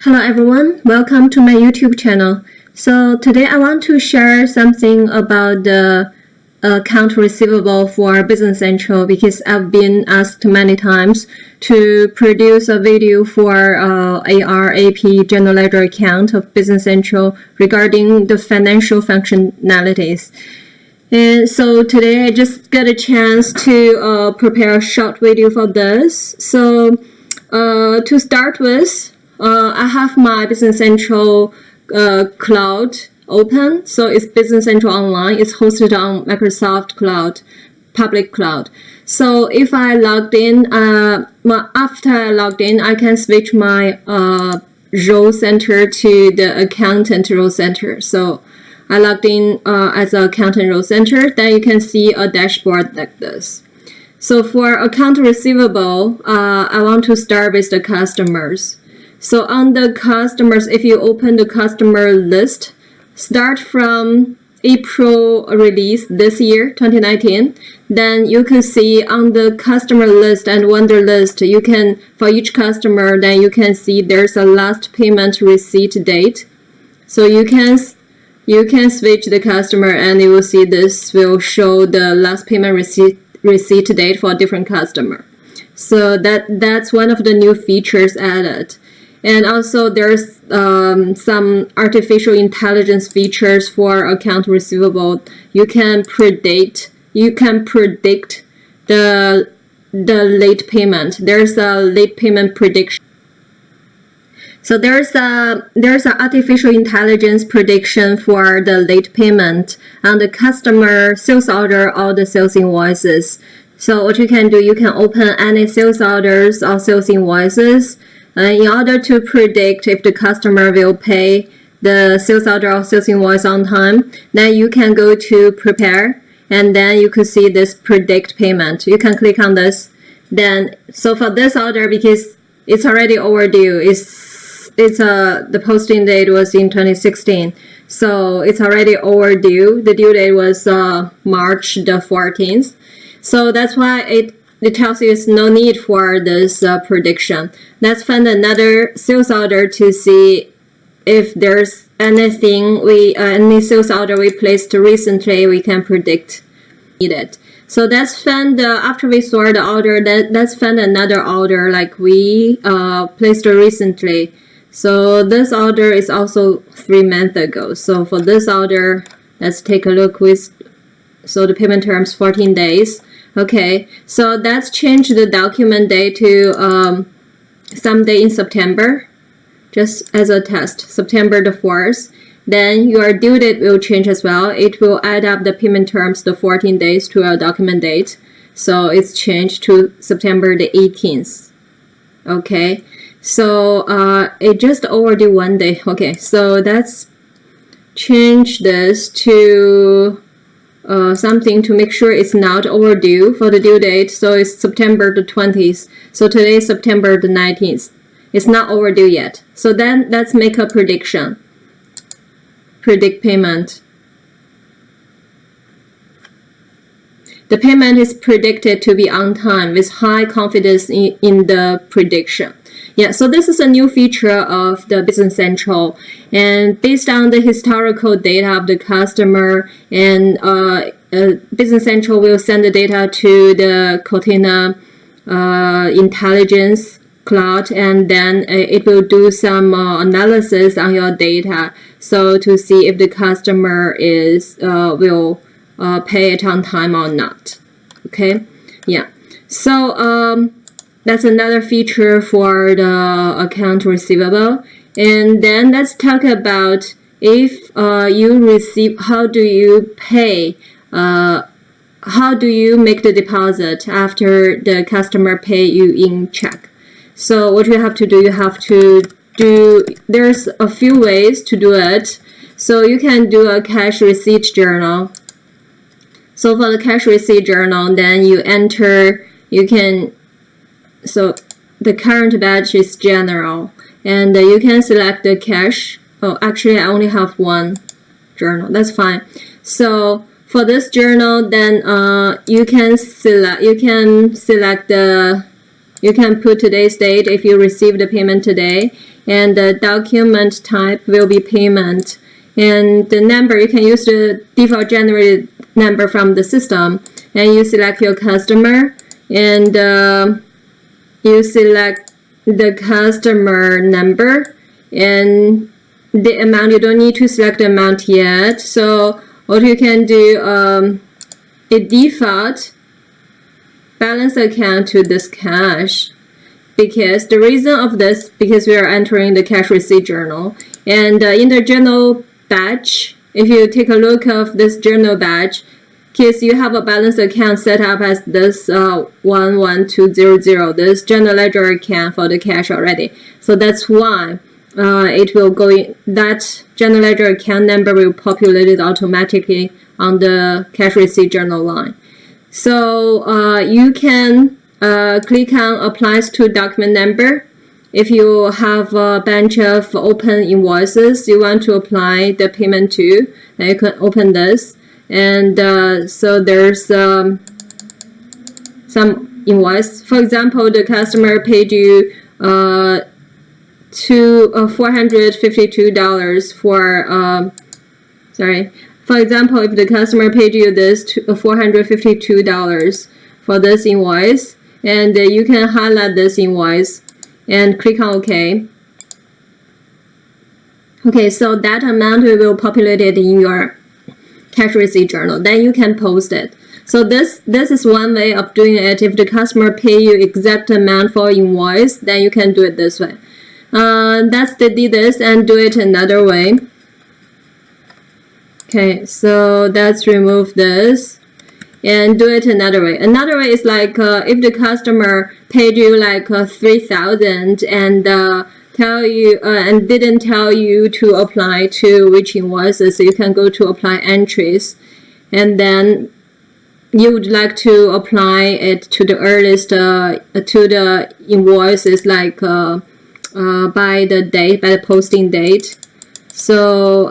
Hello everyone, welcome to my YouTube channel. So today I want to share something about the account receivable for Business Central because I've been asked many times to produce a video for AR AP general ledger account of Business Central regarding the financial functionalities. And so today I just got a chance to prepare a short video for this. So to start with, I have my Business Central cloud open. So it's Business Central Online. It's hosted on Microsoft Cloud, public cloud. So if I logged in, after I logged in, I can switch my role center to the accountant role center. So I logged in as an accountant role center. Then you can see a dashboard like this. So for account receivable, I want to start with the customers. So on the customers, if you open the customer list, start from April release this year, 2019, then you can see on the customer list and vendor list, you can, for each customer, then you can see there's a last payment receipt date. So you can switch the customer and you will see this will show the last payment receipt date for a different customer. So that's one of the new features added. And also there's some artificial intelligence features for account receivable. You can predict the late payment. There's a late payment prediction. So there's a artificial intelligence prediction for the late payment on the customer sales order or the sales invoices. So what you can do, you can open any sales orders or sales invoices in order to predict if the customer will pay the sales order or sales invoice on time. Then you can go to prepare and then you could see this predict payment. You can click on this. Then so for this order, because it's already overdue, the posting date was in 2016, so it's already overdue. The due date was March the 14th. So that's why it tells you it's no need for this prediction. Let's find another sales order to see if there's any sales order we placed recently we can predict it. So let's find after we sort the order, let's find another order like we placed recently. So this order is also 3 months ago. So for this order, let's take a look so the payment terms 14 days. Okay, so let's change the document date to someday in September, just as a test, September the 4th. Then your due date will change as well. It will add up the payment terms, the 14 days to a document date. So it's changed to September the 18th. Okay, so it just overdue 1 day. Okay, so let's change this to something to make sure it's not overdue for the due date. So it's September the 20th. So today is September the 19th. It's not overdue yet. So then let's make a prediction. Predict payment. The payment is predicted to be on time with high confidence in the prediction. Yeah, so this is a new feature of the Business Central, and based on the historical data of the customer, and Business Central will send the data to the Cortina intelligence cloud, and then it will do some analysis on your data, so to see if the customer will pay it on time or not. Okay, yeah. So that's another feature for the account receivable. And then let's talk about if you receive, how do you pay, how do you make the deposit after the customer pay you in check. So what you have to do, there's a few ways to do it. So you can do a cash receipt journal. So for the cash receipt journal, then you enter, so the current batch is general, and you can select the cash. Oh, actually I only have one journal, that's fine. So for this journal, then you can select the You can put today's date if you receive the payment today, and the document type will be payment. And the number, you can use the default generated number from the system, and you select your customer, and you select the customer number and the amount. You don't need to select the amount yet. So what you can do, a default balance account to this cash, because the reason of this, because we are entering the cash receipt journal, and in the journal batch, if you take a look of this journal batch, because you have a balance account set up as this 11200, this general ledger account for the cash already. So that's why it will go in, that general ledger account number will populate it automatically on the cash receipt journal line. So you can click on applies to document number. If you have a bunch of open invoices you want to apply the payment to, then you can open this. And so there's some invoice. For example, the customer paid you $452 for for example, if the customer paid you this $452 for this invoice, and you can highlight this invoice and click on OK. Okay, so that amount will populate it in your cash receipt journal. Then you can post it. So this is one way of doing it. If the customer pay you exact amount for invoice, then you can do it this way. Let's delete this and do it another way. Okay, so let's remove this and do it another way. Another way is like if the customer paid you like 3,000 and tell you and didn't tell you to apply to which invoices, so you can go to apply entries, and then you would like to apply it to the earliest to the invoices like by the date, by the posting date. So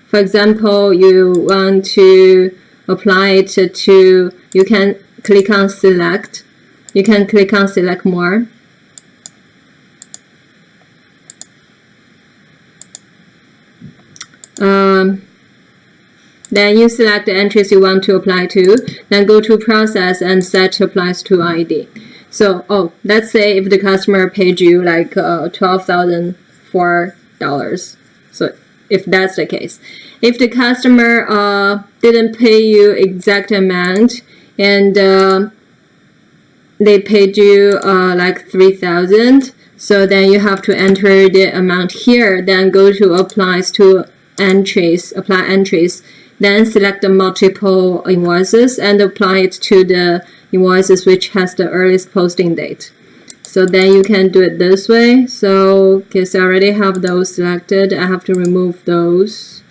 for example, you want to apply it to, you can click on select. You can click on select more. Then you select the entries you want to apply to, then go to process and set applies to ID. So, let's say if the customer paid you like $12,004. So if that's the case, if the customer didn't pay you exact amount and they paid you like 3,000, so then you have to enter the amount here, then go to applies to entries, apply entries, then select the multiple invoices and apply it to the invoices which has the earliest posting date. So then you can do it this way. So because I already have those selected, I have to remove those.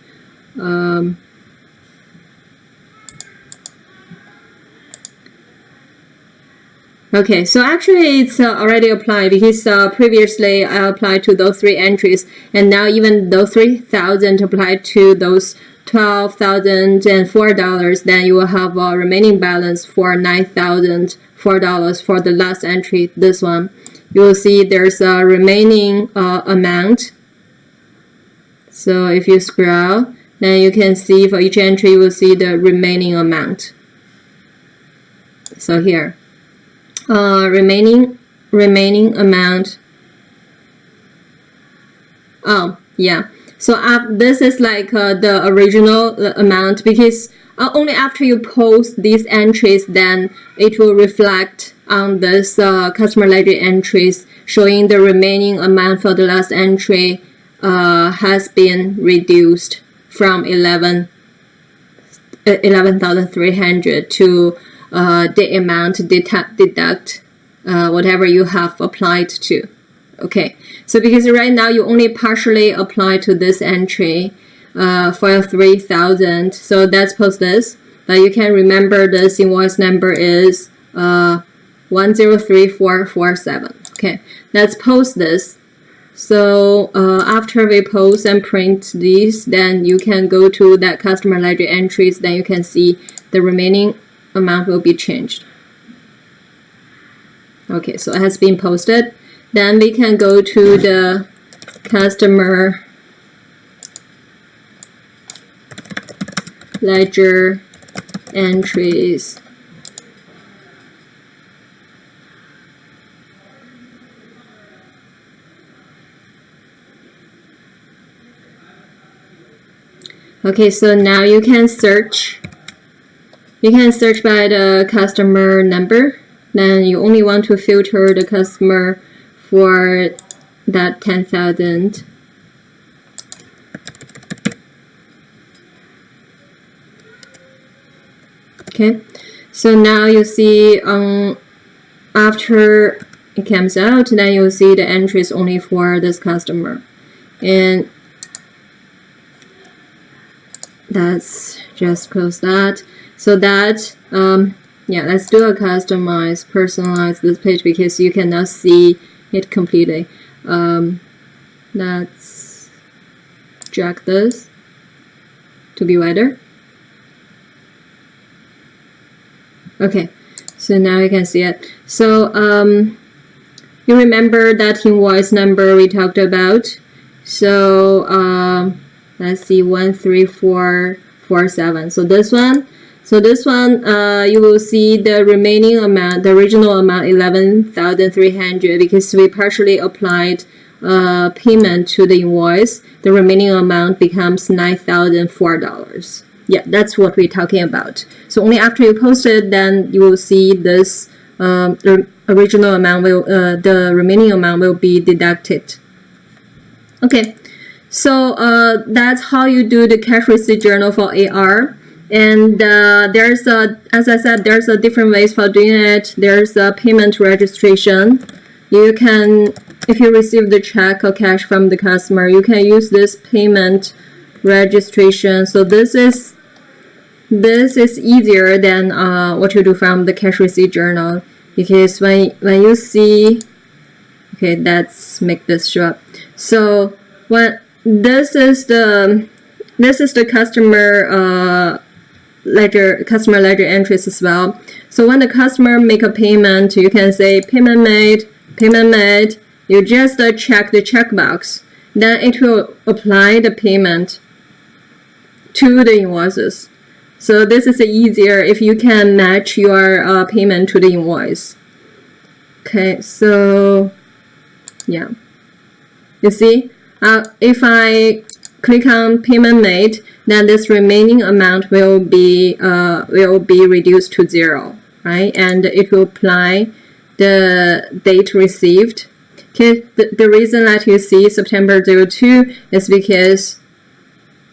Okay, so actually it's already applied because previously I applied to those 3 entries, and now even those 3,000 applied to those $12,004, then you will have a remaining balance for $9,004 for the last entry, this one. You will see there's a remaining amount. So if you scroll, then you can see for each entry you will see the remaining amount. So here, remaining amount. Oh yeah, so this is like the original amount, because only after you post these entries then it will reflect on this customer ledger entries showing the remaining amount for the last entry has been reduced from 11,300 to the amount deduct whatever you have applied to. Okay, so because right now you only partially apply to this entry for 3,000, so let's post this. But you can remember this invoice number is 103447. Okay, let's post this. So after we post and print these, then you can go to that customer ledger entries, then you can see the remaining amount will be changed. Okay, so it has been posted. Then we can go to the customer ledger entries. Okay, so now you can search. You can search by the customer number. Then you only want to filter the customer for that 10,000. Okay, so now you see after it comes out, then you'll see the entries only for this customer. And that's just close that. So that yeah, let's do a customize, personalize this page because you cannot see it completely. Let's drag this to be wider. Okay, so now you can see it. So you remember that invoice number we talked about. So let's see, 13447. So this one. So this one, you will see the remaining amount, the original amount, 11,300, because we partially applied payment to the invoice. The remaining amount becomes $9,004. Yeah, that's what we're talking about. So only after you post it, then you will see this the original amount will, the remaining amount will be deducted. Okay, so that's how you do the cash receipt journal for AR. And there's a, as I said, there's a different ways for doing it. There's a payment registration. You can, if you receive the check or cash from the customer, you can use this payment registration. So this is easier than what you do from the cash receipt journal, because when you see, okay, let's make this show up. So when this is the customer ledger entries as well. So when the customer make a payment, you can say payment made. You just check the checkbox. Then it will apply the payment to the invoices. So this is easier if you can match your payment to the invoice. Okay, so yeah, you see, if I click on payment made, then this remaining amount will be reduced to 0, right? And it will apply the date received. Okay, the reason that you see September 02 is because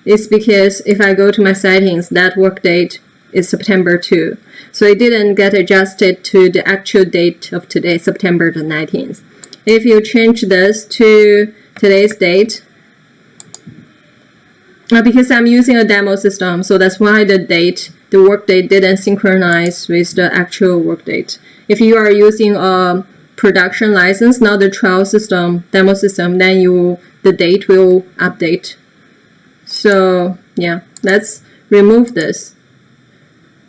if I go to my settings, that work date is September 2. So it didn't get adjusted to the actual date of today, September the 19th. If you change this to today's date, because I'm using a demo system, so that's why the work date didn't synchronize with the actual work date. If you are using a production license, not the trial system, demo system, then the date will update. So yeah, let's remove this.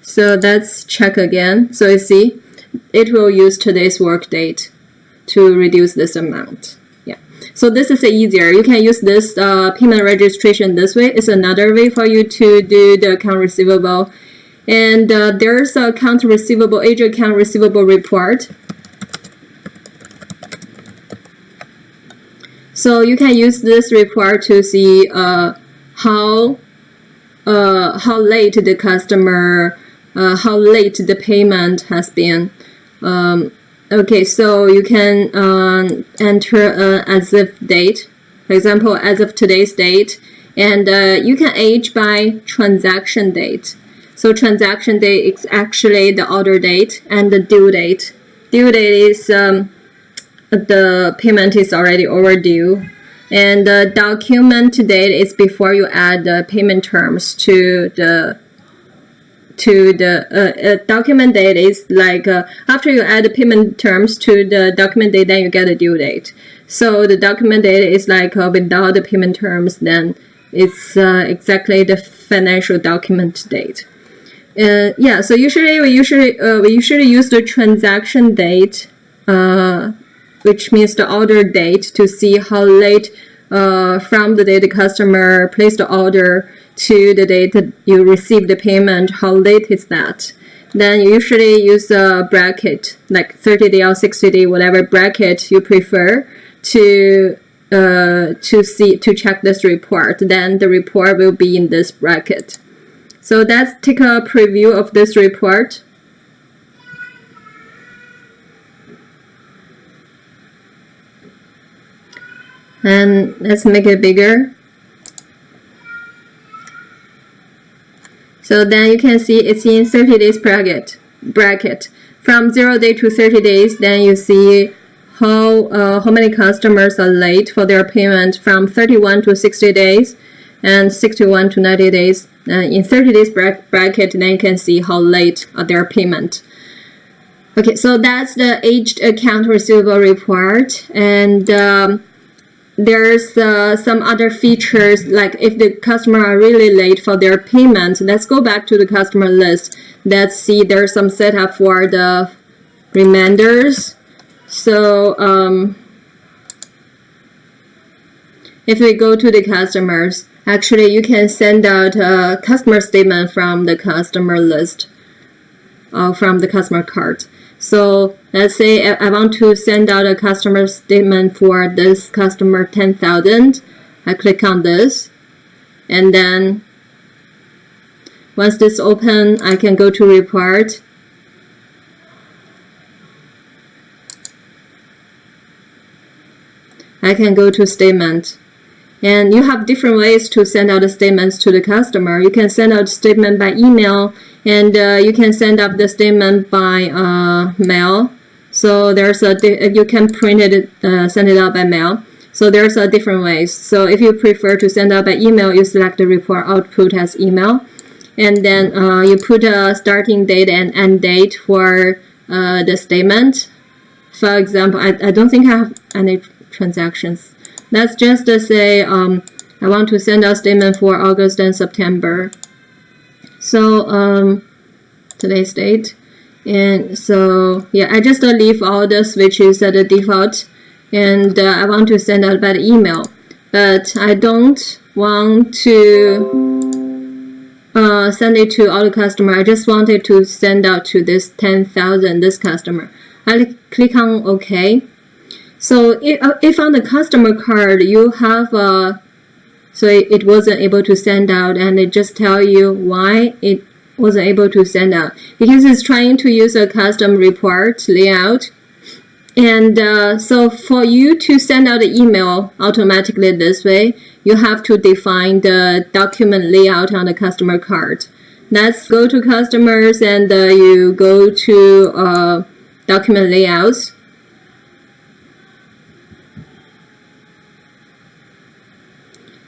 So let's check again. So you see, it will use today's work date to reduce this amount. Yeah. So this is easier. You can use this payment registration this way. It's another way for you to do the account receivable. And there's a account receivable, Azure account receivable report. So you can use this report to see how late the customer, how late the payment has been. Okay, so you can enter as of date, for example, as of today's date, and you can age by transaction date. So transaction date is actually the order date, and the due date. Due date is the payment is already overdue, and the document date is before you add the payment terms to the document date is like after you add the payment terms to the document date, then you get a due date. So the document date is like without the payment terms, then it's exactly the financial document date. Yeah, so usually we usually use the transaction date which means the order date, to see how late from the date the customer placed the order to the date that you receive the payment, how late is that. Then you usually use a bracket, like 30-day or 60-day, whatever bracket you prefer, to check this report. Then the report will be in this bracket. So let's take a preview of this report. And let's make it bigger. So then you can see it's in 30 days bracket. From 0 day to 30 days, then you see how many customers are late for their payment from 31 to 60 days and 61 to 90 days. In 30 days bracket, then you can see how late are their payment. Okay, so that's the aged account receivable report. And there's some other features, like if the customer are really late for their payment, let's go back to the customer list. Let's see, there's some setup for the reminders. So if we go to the customers, actually you can send out a customer statement from the customer list, from the customer card. So let's say I want to send out a customer statement for this customer 10,000. I click on this, and then once this open, I can go to report. I can go to statement. And you have different ways to send out the statements to the customer. You can send out a statement by email, and you can send out the statement by mail. So there's you can print it, send it out by mail. So there's different ways. So if you prefer to send out by email, you select the report output as email, and then you put a starting date and end date for the statement. For example, I don't think I have any transactions. Let's just say I want to send out statement for August and September. So today's date, and so yeah, I just leave all the switches at the default, and I want to send out by email, but I don't want to send it to all the customer. I just wanted to send out to this 10,000, this customer. I click on OK. So if on the customer card you have so it wasn't able to send out, and it just tell you why it wasn't able to send out, because it's trying to use a custom report layout. And so for you to send out the email automatically this way, you have to define the document layout on the customer card. Let's go to customers, and you go to document layouts.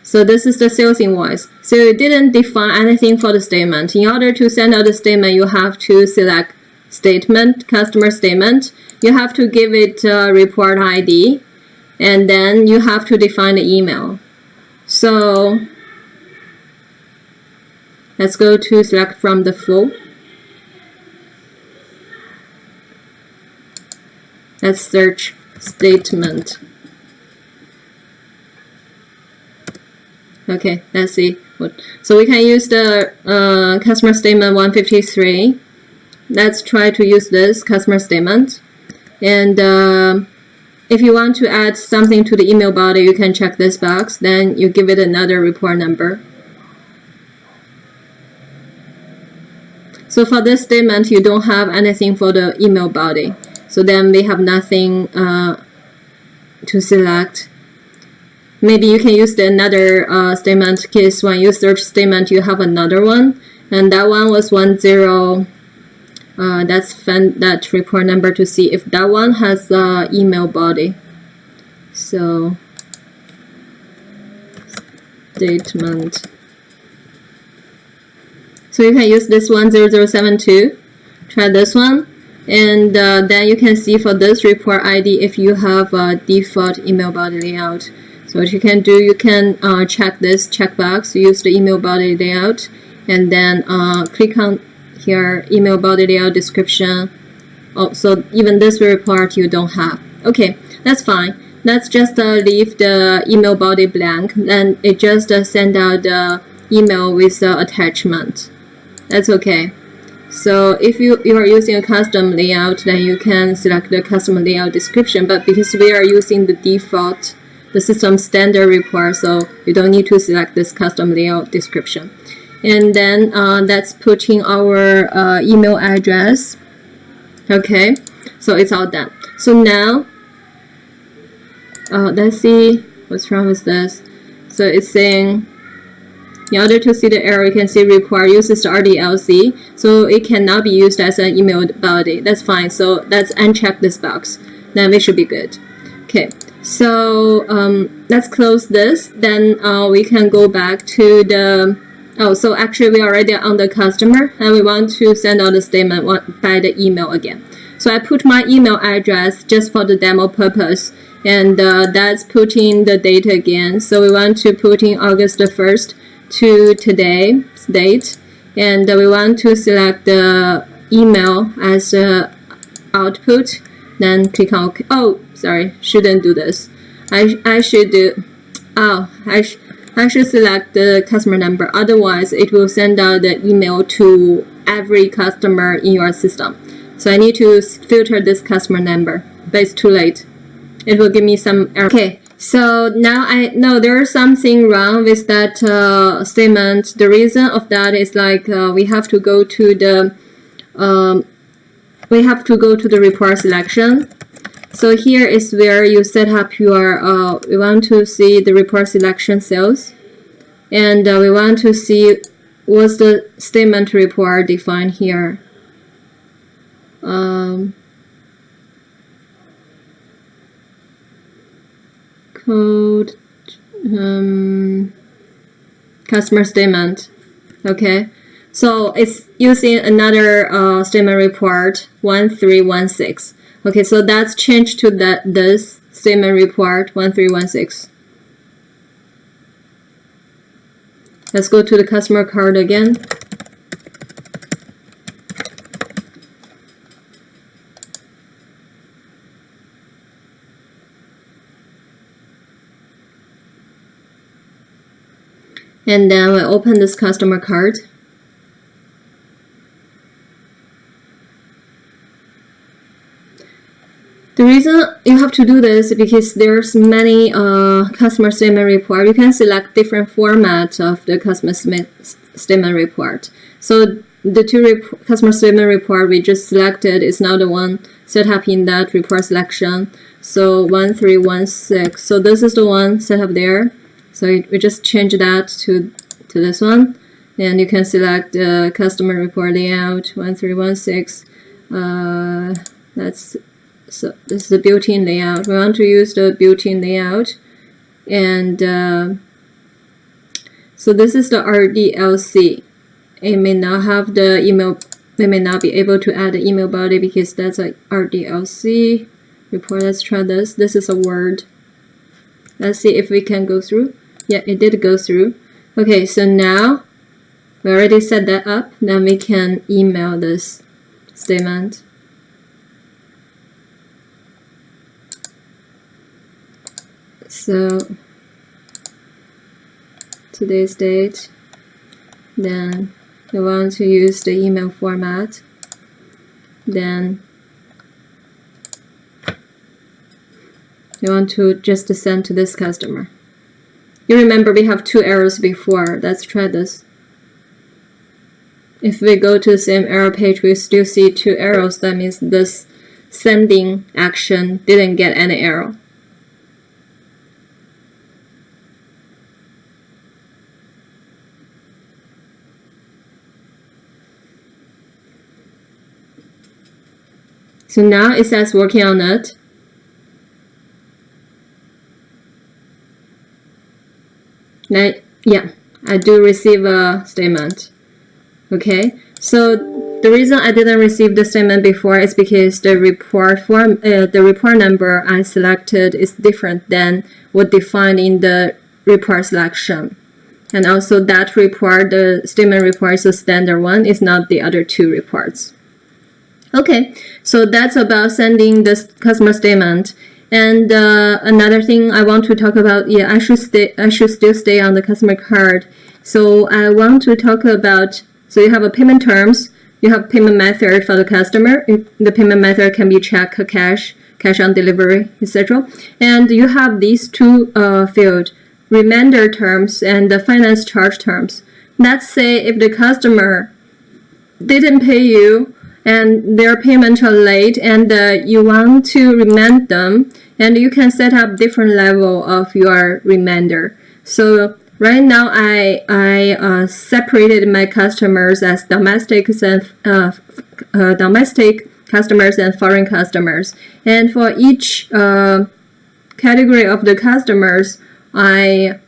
So this is the sales invoice. So you didn't define anything for the statement. In order to send out the statement, you have to select statement, customer statement. You have to give it a report ID, and then you have to define the email. So let's go to select from the flow. Let's search statement. Okay, let's see. So we can use the customer statement 153. Let's try to use this customer statement. And if you want to add something to the email body, you can check this box. Then you give it another report number. So for this statement, you don't have anything for the email body. So then we have nothing to select. Maybe you can use another statement case. When you search statement, you have another one, and that one was 10. Let's find that report number to see if that one has email body. So statement. So you can use this 10072. Try this one, and then you can see for this report ID if you have a default email body layout. So what you can do, you can check this checkbox, use the email body layout, and then click on here, email body layout description, Oh, so even this report you don't have. Okay, that's fine. Let's just leave the email body blank, and it just send out the email with the attachment. That's okay. So if you are using a custom layout, then you can select the custom layout description. But because we are using the default, the system standard report, so you don't need to select this custom layout description. And then let's put in our email address. Okay, so it's all done. So now, let's see what's wrong with this. So it's saying, in order to see the error, you can see report uses RDLC, so it cannot be used as an email body. That's fine. So let's uncheck this box. Then we should be good. Okay, so let's close this. Then we can go back to the. Oh, so actually we are already on the customer, and we want to send out the statement by the email again. So I put my email address just for the demo purpose, and that's putting the date again. So we want to put in August 1st to today's date, and we want to select the email as output. Then click on OK. Oh, sorry, shouldn't do this. I should do. Oh, I should select the customer number. Otherwise, it will send out the email to every customer in your system. So I need to filter this customer number, but it's too late. It will give me some error. Okay, so now I know there is something wrong with that statement. The reason of that is like we have to go to the report selection. So here is where you set up your, we want to see the report selection cells, and we want to see what's the statement report defined here. Code, customer statement. Okay, so it's using another statement report 1316. Okay, so that's changed to this statement report 1316. Let's go to the customer card again. And then we open this customer card. The reason you have to do this is because there's many customer statement report. You can select different formats of the customer statement report. So the two customer statement report we just selected is now the one set up in that report selection. So 1316. So this is the one set up there. So we just change that to this one, and you can select the customer report layout 1316. So this is the built-in layout. We want to use the built-in layout, and so this is the RDLC. It may not have the email. We may not be able to add the email body because that's a RDLC report. Let's try this. This is a Word. Let's see if we can go through. Yeah, it did go through. Okay, so now we already set that up. Then we can email this statement. So today's date. Then we want to use the email format. Then we want to just send to this customer. You remember we have two errors before. Let's try this. If we go to the same error page, we still see two errors. That means this sending action didn't get any error. So now it says working on it. Now, yeah, I do receive a statement. Okay, so the reason I didn't receive the statement before is because the report form, the report number I selected is different than what defined in the report selection. And also that report, the statement report is a standard one, is not the other two reports. Okay, so that's about sending this customer statement. And another thing I want to talk about, yeah, I should still stay on the customer card. So I want to talk about, so you have a payment terms, you have payment method for the customer. The payment method can be check, cash on delivery, etc. And you have these two fields, remainder terms and the finance charge terms. Let's say if the customer didn't pay you and their payments are late and you want to remind them, and you can set up different level of your remainder. So right now I separated my customers as domestic customers and foreign customers. And for each category of the customers, I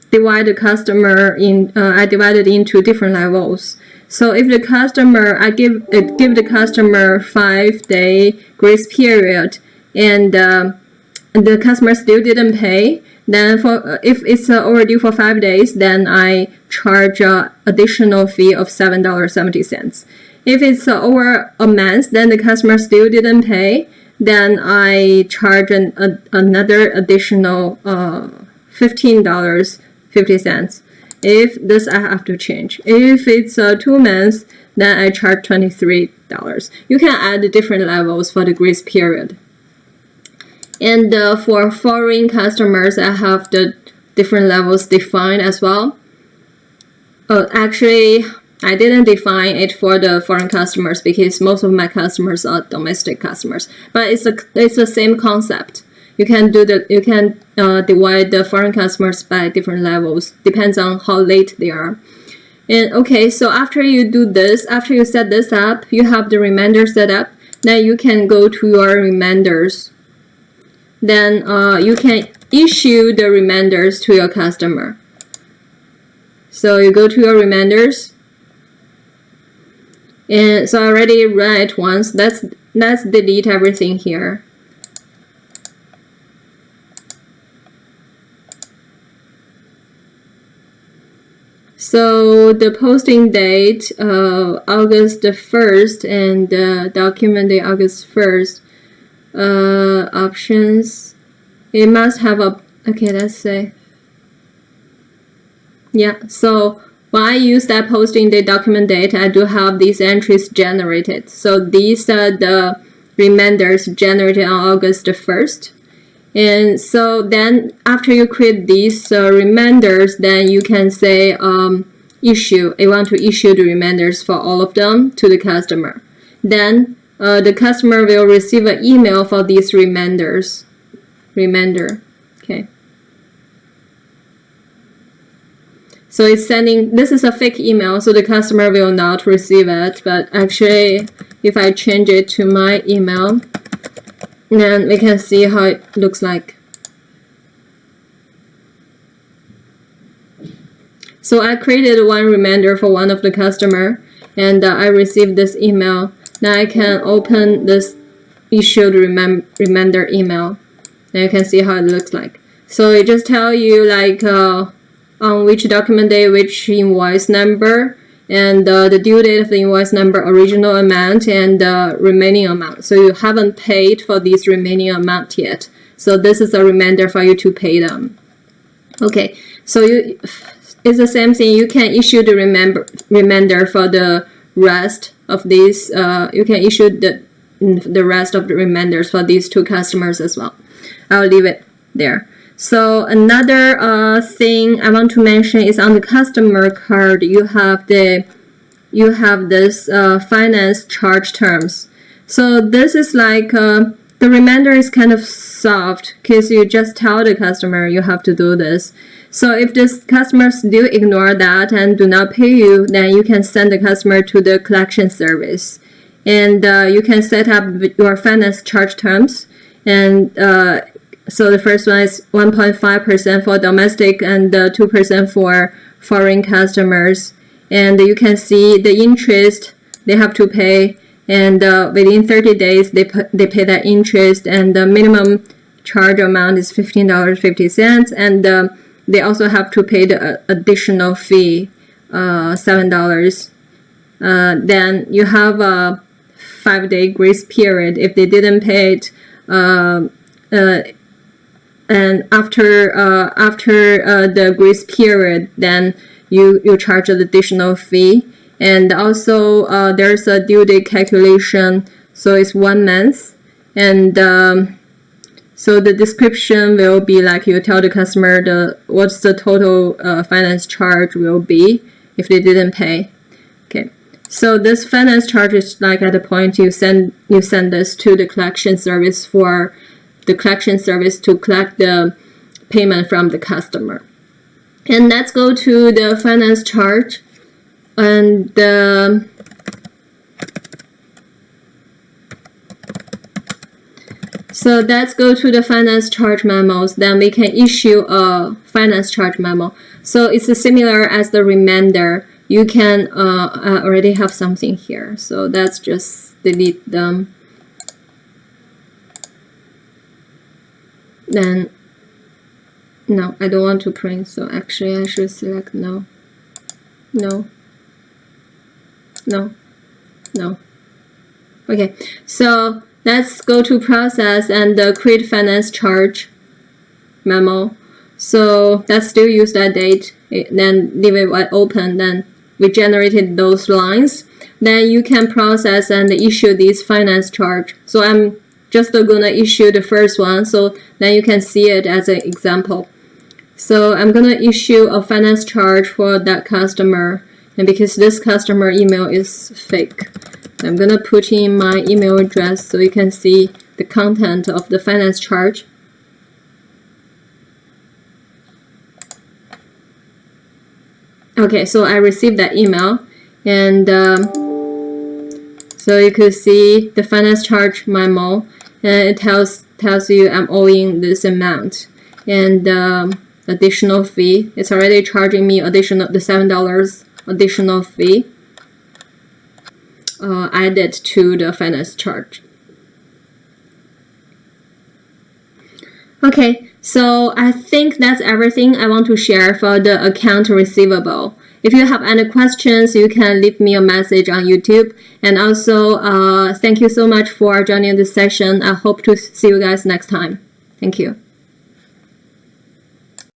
divide the customer in. I divided into different levels. So if the customer, I give the customer 5-day grace period, and the customer still didn't pay, then if it's overdue for 5 days, then I charge an additional fee of $7.70. If it's over a month, then the customer still didn't pay, then I charge another additional $15.50. If this, I have to change. If it's 2 months, then I charge $23. You can add different levels for the grace period. And for foreign customers, I have the different levels defined as well. Actually, I didn't define it for the foreign customers because most of my customers are domestic customers. But it's the same concept. You can divide the foreign customers by different levels, depends on how late they are. And okay, so after you do this, after you set this up, you have the remainder set up. Then you can go to your reminders. Then you can issue the reminders to your customer. So you go to your reminders. And so I already ran it once. Let's delete everything here. So the posting date, August 1st, and document date, August 1st. Options, it must have a, okay, let's say, yeah, so when I use that posting date, document date, I do have these entries generated. So these are the reminders generated on August 1st. And so then after you create these reminders, then you can say issue. I want to issue the reminders for all of them to the customer. Then the customer will receive an email for these reminders. Okay. So it's sending, this is a fake email, so the customer will not receive it. But actually, if I change it to my email, then we can see how it looks like. So I created one reminder for one of the customer, and I received this email. Now I can open this issued reminder email. And you can see how it looks like. So it just tell you like on which document date, which invoice number, and the due date of the invoice number, original amount, and remaining amount. So you haven't paid for this remaining amount yet. So this is a reminder for you to pay them. Okay, so it's the same thing. You can issue the reminder for the rest of these. You can issue the rest of the reminders for these two customers as well. I'll leave it there. So another thing I want to mention is on the customer card, you have this finance charge terms. So this is like the reminder is kind of soft because you just tell the customer you have to do this. So if this customer still ignore that and do not pay you, then you can send the customer to the collection service. And you can set up your finance charge terms. And so the first one is 1.5% for domestic and 2% for foreign customers. And you can see the interest they have to pay. And within 30 days, they pay that interest. And the minimum charge amount is $15.50. And they also have to pay the additional fee $7. Then you have a 5-day grace period. If they didn't pay it, and after the grace period, then you charge an additional fee. And also there's a due date calculation, so it's 1 month. And so the description will be like, you tell the customer what's the total finance charge will be if they didn't pay. Okay, so this finance charge is like at the point you send this to the collection service for the collection service to collect the payment from the customer. And let's go to the finance charge. And so let's go to the finance charge memos. Then we can issue a finance charge memo. So it's similar as the remainder. You can I already have something here, so let's just delete them. Then no, I don't want to print, so actually I should select no. Okay, so let's go to process and create finance charge memo. So let's still use that date, then leave it wide open. Then we generated those lines. Then you can process and issue this finance charge. So I'm just gonna issue the first one, so then you can see it as an example. So I'm gonna issue a finance charge for that customer, and because this customer email is fake, I'm gonna put in my email address so you can see the content of the finance charge. Okay, so I received that email, and so you could see the finance charge memo, and it tells you I'm owing this amount, and additional fee. It's already charging me the $7 additional fee added to the finance charge. Okay, so I think that's everything I want to share for the account receivable. If you have any questions, you can leave me a message on YouTube. And also, thank you so much for joining this session. I hope to see you guys next time. Thank you.